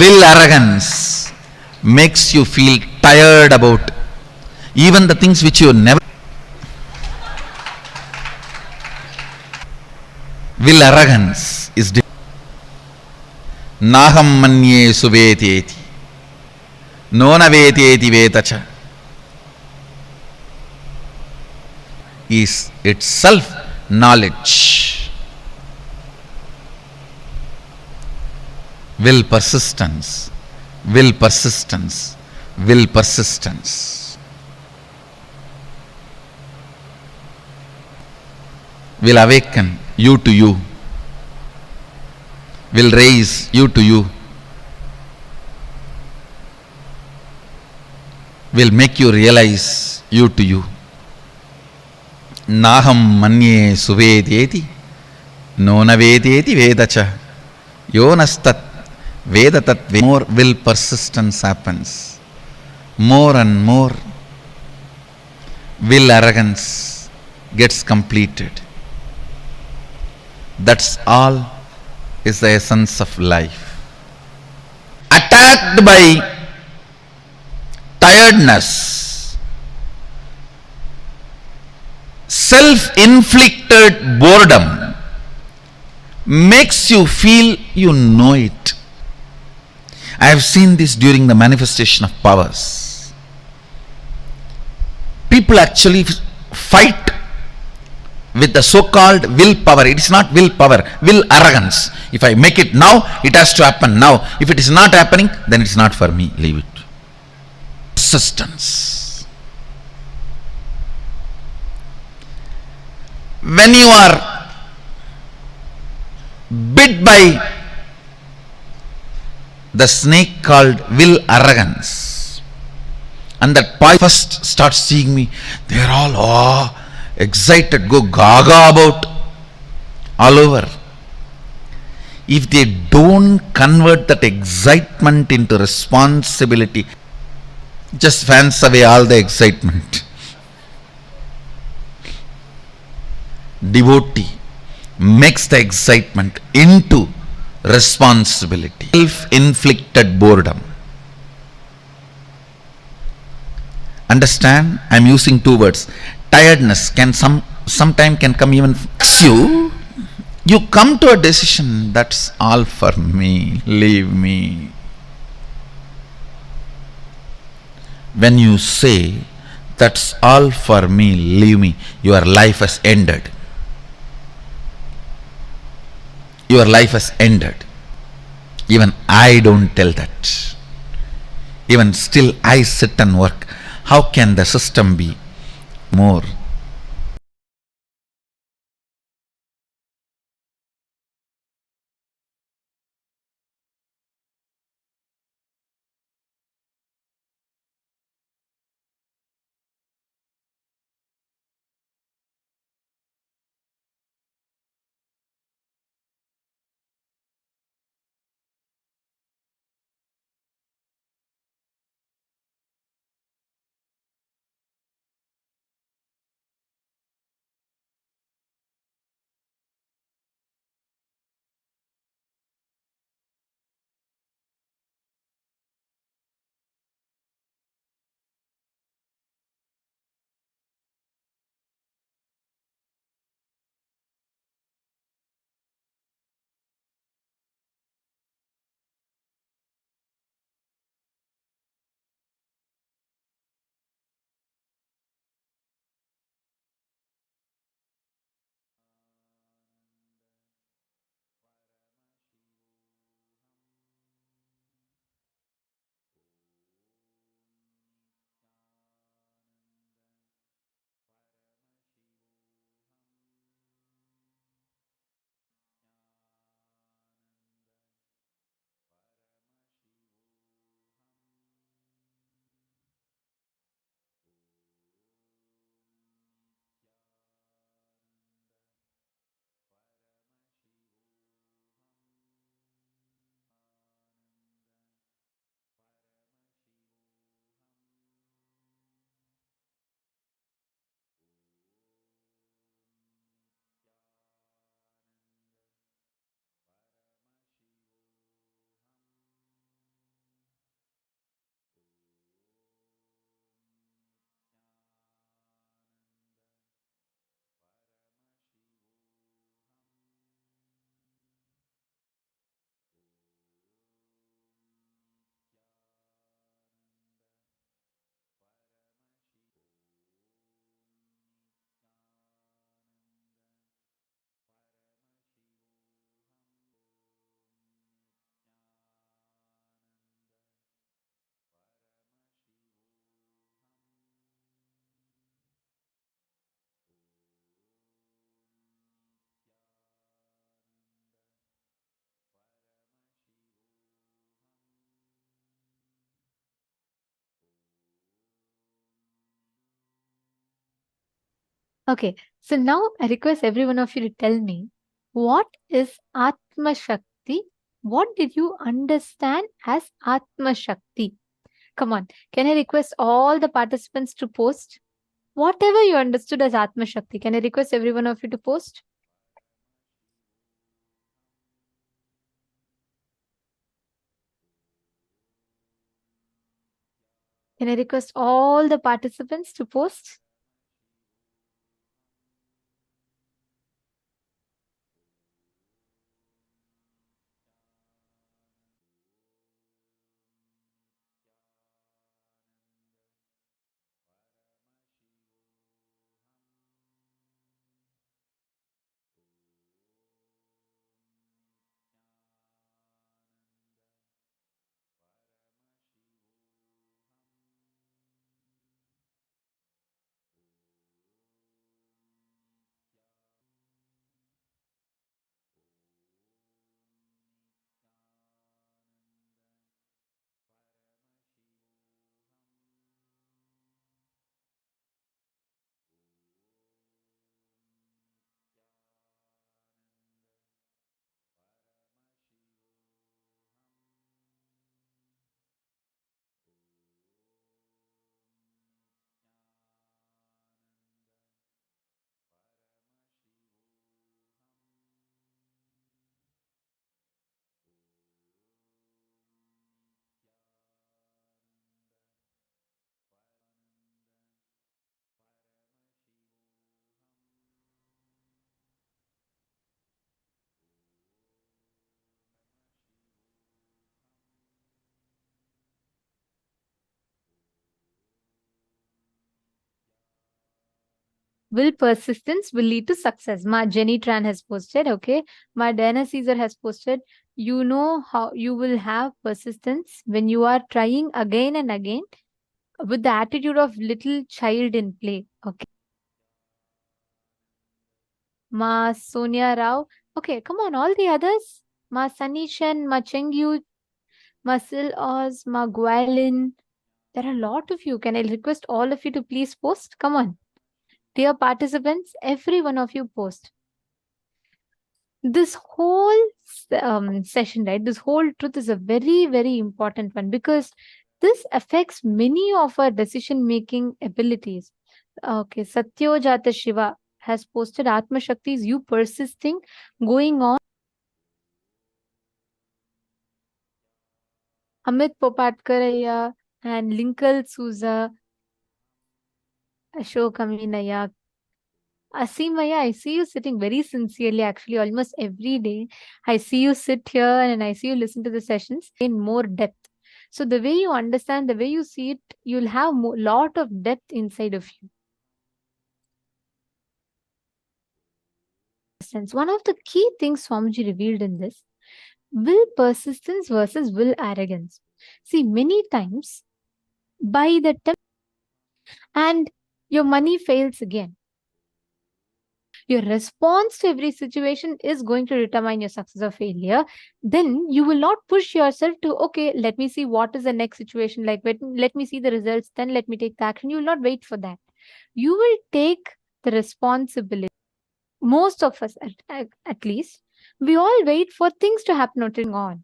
Will arrogance makes you feel tired about even the things which you never. Will arrogance is Naham manye suveteti nonaveteti vetacha is itself knowledge. Will persistence, will persistence, will persistence. Will awaken you to you, will raise you to you, will make you realize you to you. Naham manye suvedeti nonavedeti vedacha yonastat vedatat. More will persistence happens, more and more will arrogance gets completed. That's all is the essence of life. Attacked by tiredness, self-inflicted boredom makes you feel you know it. I have seen this during the manifestation of powers. People actually fight with the so-called willpower. It is not willpower, will arrogance. If I make it now, it has to happen now. If it is not happening, then it is not for me. Leave it. Persistence. When you are bit by the snake called will arrogance, and that poison first starts seeing me, they are all excited, go gaga about all over. If they don't convert that excitement into responsibility, just fans away all the excitement. Devotee makes the excitement into responsibility. Self-inflicted boredom. Understand? I am using two words. Tiredness can sometime can come even you come to a decision, that's all for me, leave me. When you say that's all for me, leave me, your life has ended. Your life has ended. Even I don't tell that. Even still I sit and work. How can the system be more Okay, so now I request every one of you to tell me what is Atma Shakti? What did you understand as Atma Shakti? Come on, can I request all the participants to post? Whatever you understood as Atma Shakti, can I request every one of you to post? Can I request all the participants to post? Will persistence will lead to success. Ma Jenny Tran has posted, okay. Ma Diana Caesar has posted, you know how you will have persistence when you are trying again and again with the attitude of little child in play. Okay. Ma Sonia Rao. Okay, come on, all the others. Ma Sanishan, Ma Chengyu, Ma Sil Oz, Ma Gualin. There are a lot of you. Can I request all of you to please post? Come on. Dear participants, every one of you post. This whole session, right? This whole truth is a very, very important one because this affects many of our decision making abilities. Okay, Satyojata Shiva has posted Atma Shakti is you persisting, going on. Amit Popatkaraya and Linkal Souza, Ashok Aminaya, Asimaya, I see you sitting very sincerely, actually, almost every day. I see you sit here and I see you listen to the sessions in more depth. So, the way you understand, the way you see it, you'll have a lot of depth inside of you. One of the key things Swamiji revealed in this will persistence versus will arrogance. See, many times by the time and your money fails again. Your response to every situation is going to determine your success or failure. Then you will not push yourself to, okay, let me see what is the next situation like. Let me see the results, then let me take the action. You will not wait for that. You will take the responsibility. Most of us, at least, we all wait for things to happen or to on.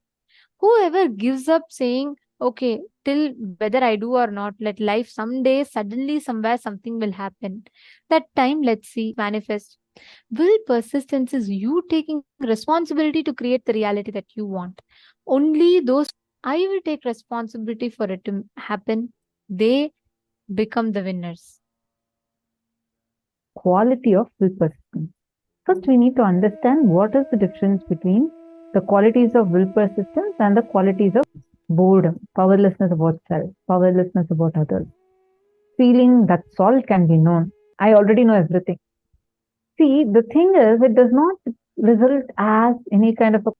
Whoever gives up saying, okay, till whether I do or not, let life someday, suddenly, somewhere, something will happen. That time, let's see, manifest. Will persistence is you taking responsibility to create the reality that you want. Only those I will take responsibility for it to happen, they become the winners. Quality of will persistence. First, we need to understand what is the difference between the qualities of will persistence and the qualities of boredom, powerlessness about self, powerlessness about others. Feeling that all can be known. I already know everything. See, the thing is, it does not result as any kind of a.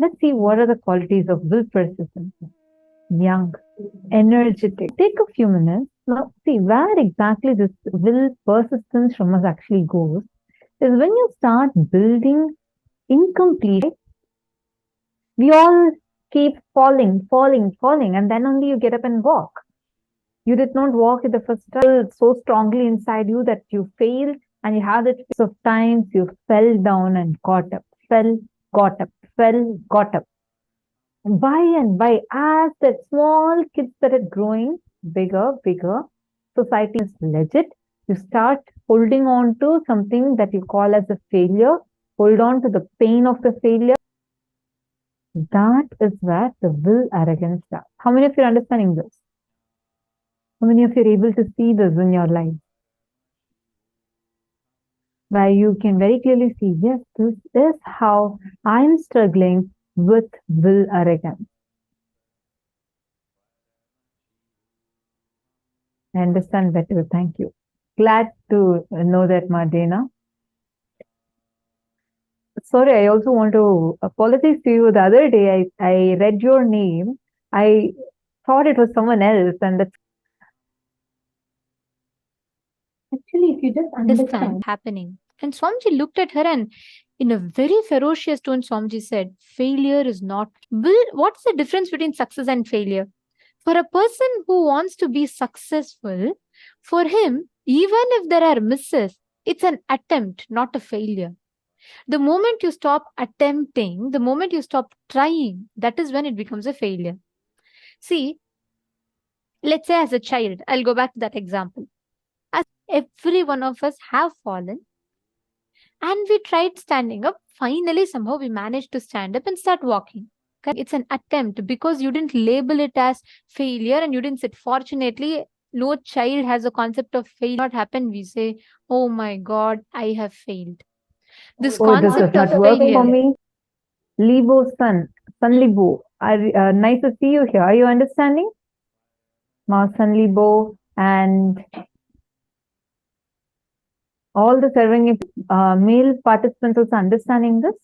Let's see what are the qualities of will persistence. Young, energetic. Take a few minutes. Now, see where exactly this will persistence from us actually goes is when you start building incomplete. We all keep falling, falling, falling, and then only you get up and walk. You did not walk at the first time so strongly inside you that you failed and you have that phase of times you fell down and got up, fell, got up, fell, got up. By and by, as that small kids started growing bigger, bigger, society is legit. You start holding on to something that you call as a failure, hold on to the pain of the failure. That is where the will arrogance starts. How many of you are understanding this? How many of you are able to see this in your life? Where you can very clearly see, yes, this is how I'm struggling with will arrogance. I understand better. Thank you. Glad to know that, Madena. Sorry, I also want to apologize to you. The other day, I read your name. I thought it was someone else, and that's actually, if you just understand happening. And Swamiji looked at her and in a very ferocious tone, Swamiji said, failure is not will. What's the difference between success and failure? For a person who wants to be successful, for him, even if there are misses, it's an attempt, not a failure. The moment you stop attempting, the moment you stop trying, that is when it becomes a failure. See, let's say as a child, I'll go back to that example. As every one of us have fallen and we tried standing up, finally, somehow we managed to stand up and start walking. It's an attempt because you didn't label it as failure and you didn't say, fortunately, no child has a concept of failure. What happened? We say, oh my God, I have failed. This oh, this concept does of not work for failure. me. Libo Sun, Sun Libo. Nice to see you here. Are you understanding? Ma Sun Libo and all the serving male participants also understanding this?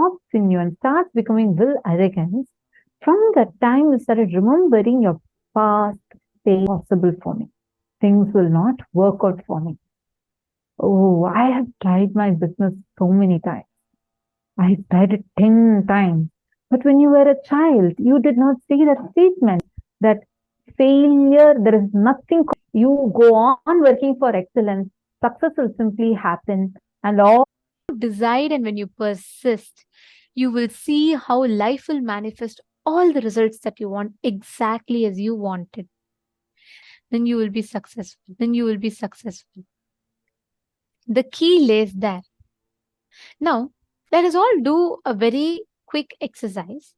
Stops in you and starts becoming will arrogance. From that time, you started remembering your past pain possible for me. Things will not work out for me. Oh, I have tried my business so many times. I tried it 10 times. But when you were a child, you did not see that statement that failure, there is nothing. You go on working for excellence, success will simply happen, and all Decide and when you persist, you will see how life will manifest all the results that you want exactly as you wanted. Then you will be successful. Then you will be successful. The key lays there. Now, let us all do a very quick exercise.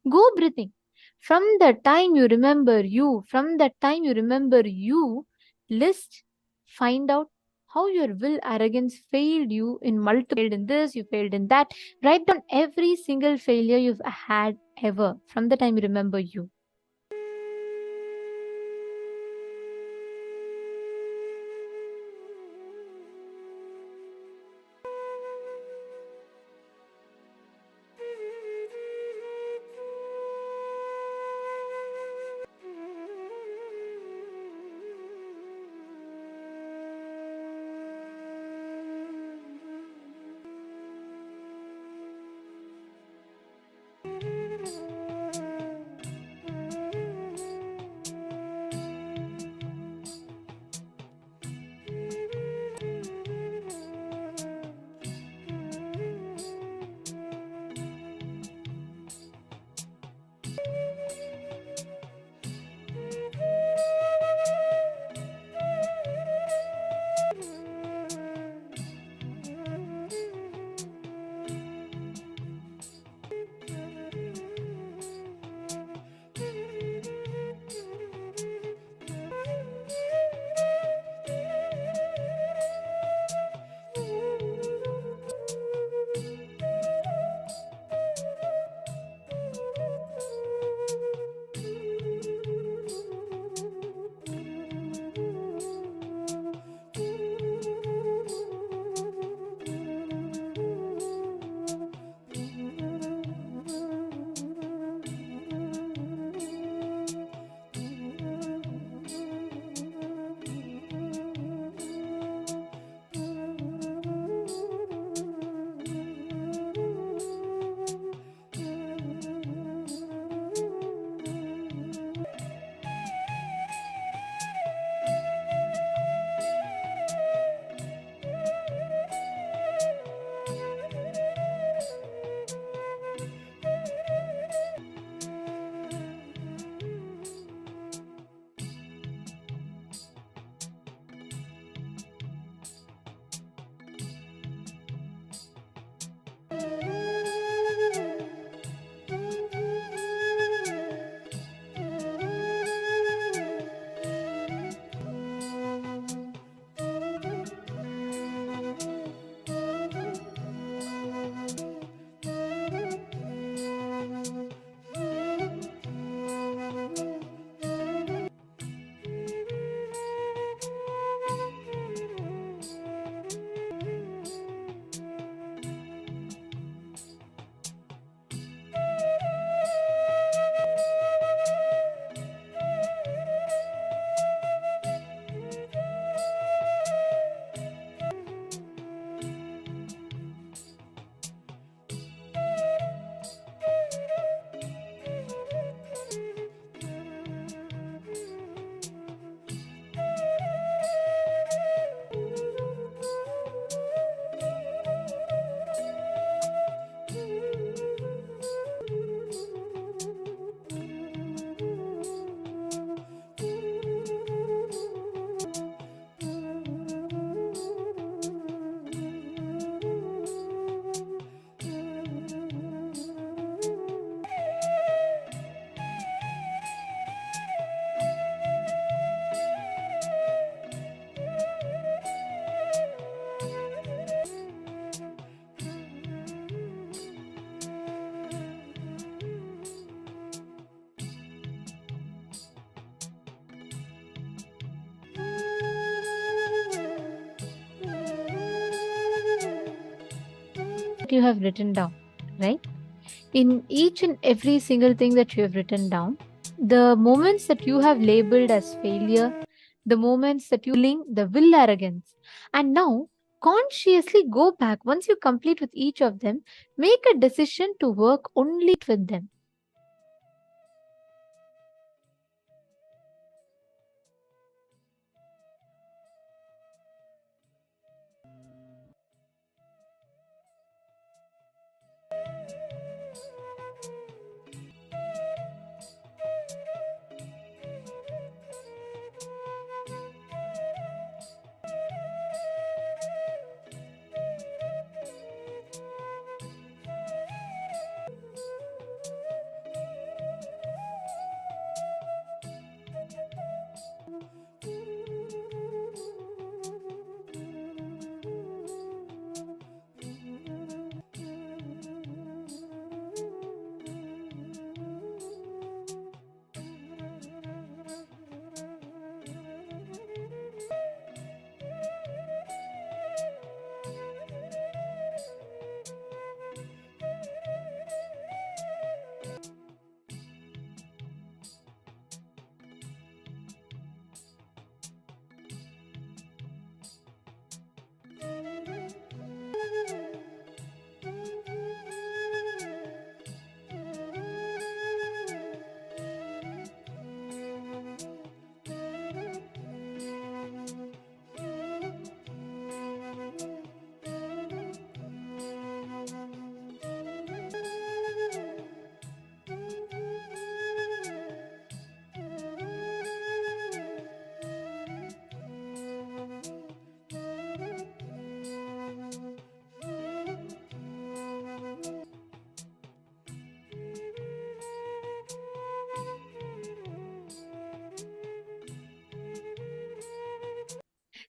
Go breathing. From the time you remember you, list, find out how your will arrogance failed you in multiple, failed in this, you failed in that. Write down every single failure you've had ever from the time you remember you. that you have written down, right? In each and every single thing that you have written down, the moments that you have labeled as failure, the moments that you link the will arrogance, and now consciously go back once you complete with each of them, make a decision to work only with them.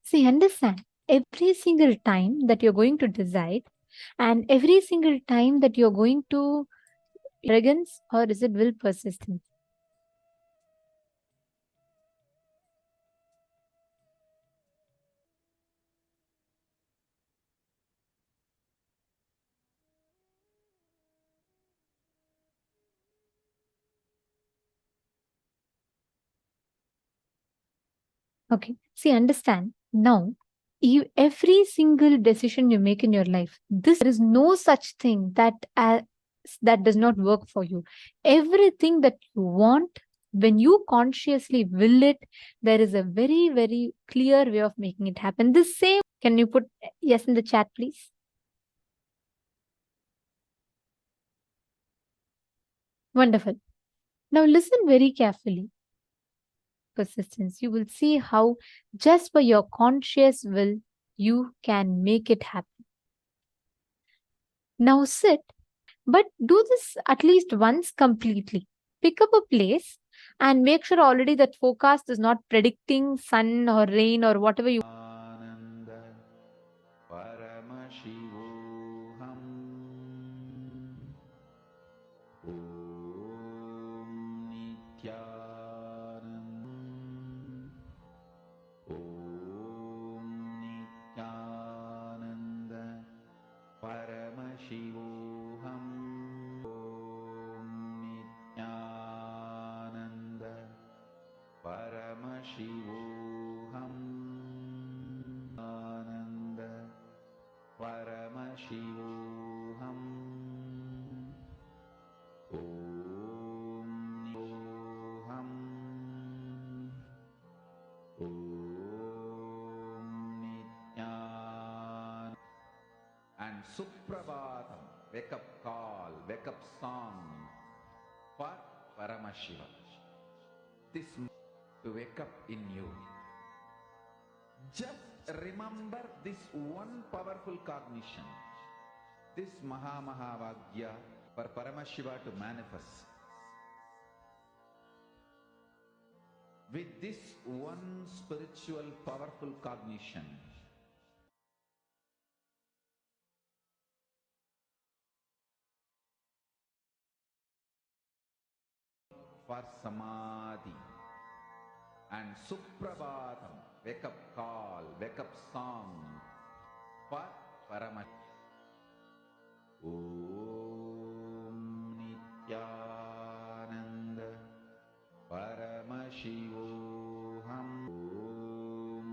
See, understand, every single time that you're going to decide, and every single time that you're going to arrogance, or is it will persistence? Okay. See, understand now. Every single decision you make in your life, there is no such thing that does not work for you. Everything that you want, when you consciously will it, there is a very, very clear way of making it happen. The same, can you put yes in the chat, please? Wonderful. Now listen very carefully. Persistence. You will see how just by your conscious will, you can make it happen. Now sit, but do this at least once completely. Pick up a place and make sure already that forecast is not predicting sun or rain or whatever you. Ananda Paramashivoham Om Nityanandam Om Nityananda Paramashivoham Om Nityananda Paramashivoham Ananda Paramashivoham Om Nityananda Om Nityananda and Suprabhatam, wake up call, wake up song for Paramashiva. This to wake up in you. Just remember this one powerful cognition, this Mahavagya for Paramashiva to manifest. With this one spiritual powerful cognition, for Samadhi and Suprabhatam, wake up call, wake up song for Paramashiva. Om Nityananda Paramashivoham. Om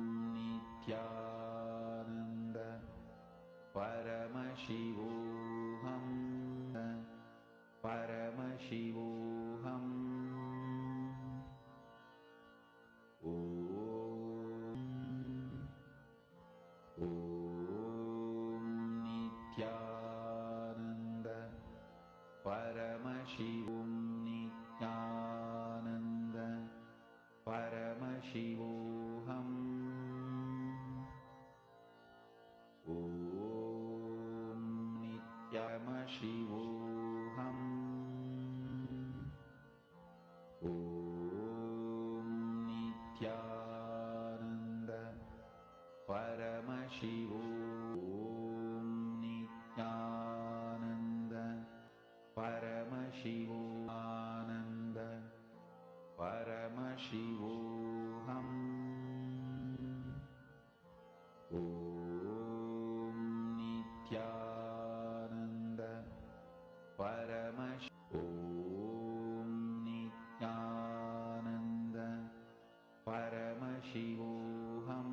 Nityananda Paramashivoham. Paramashivoham. Om Nityananda Paramashivoham. Nityananda Paramashivoham. Om Nityamashivoham. Om Nityananda Paramashivoham. Nityananda Paramashivohananda Paramashivoham. Om Nityananda Om Nityananda Paramashivoham.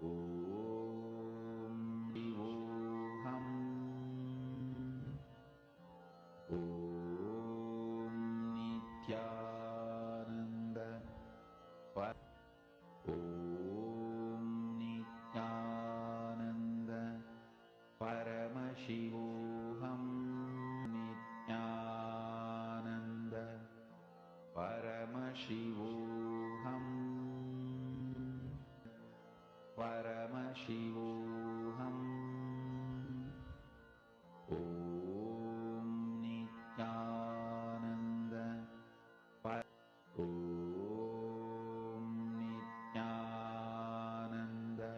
Om Shivoham. Om Nityananda Om Nityananda Paramashivoham. Nityananda Paramashivoham. Paramashivoham. Om Nityananda Om Nityananda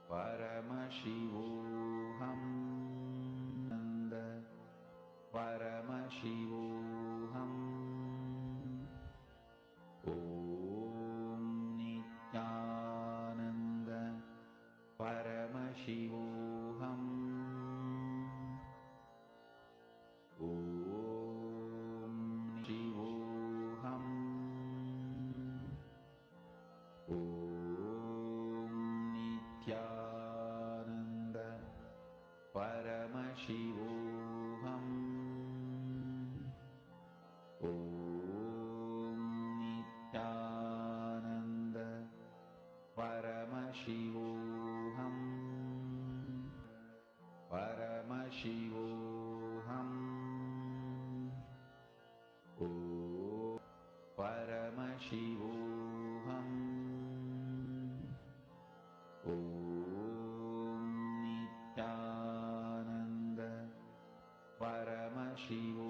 Paramashivoham. Paramashivoham. Om Nityananda Paramashivoham. Om Shivoham. Om Nityananda Paramashivoham. Om Nityananda Paramashivoham. Paramashivoham. Om Paramashivoham. Om Nityananda Paramashivoham.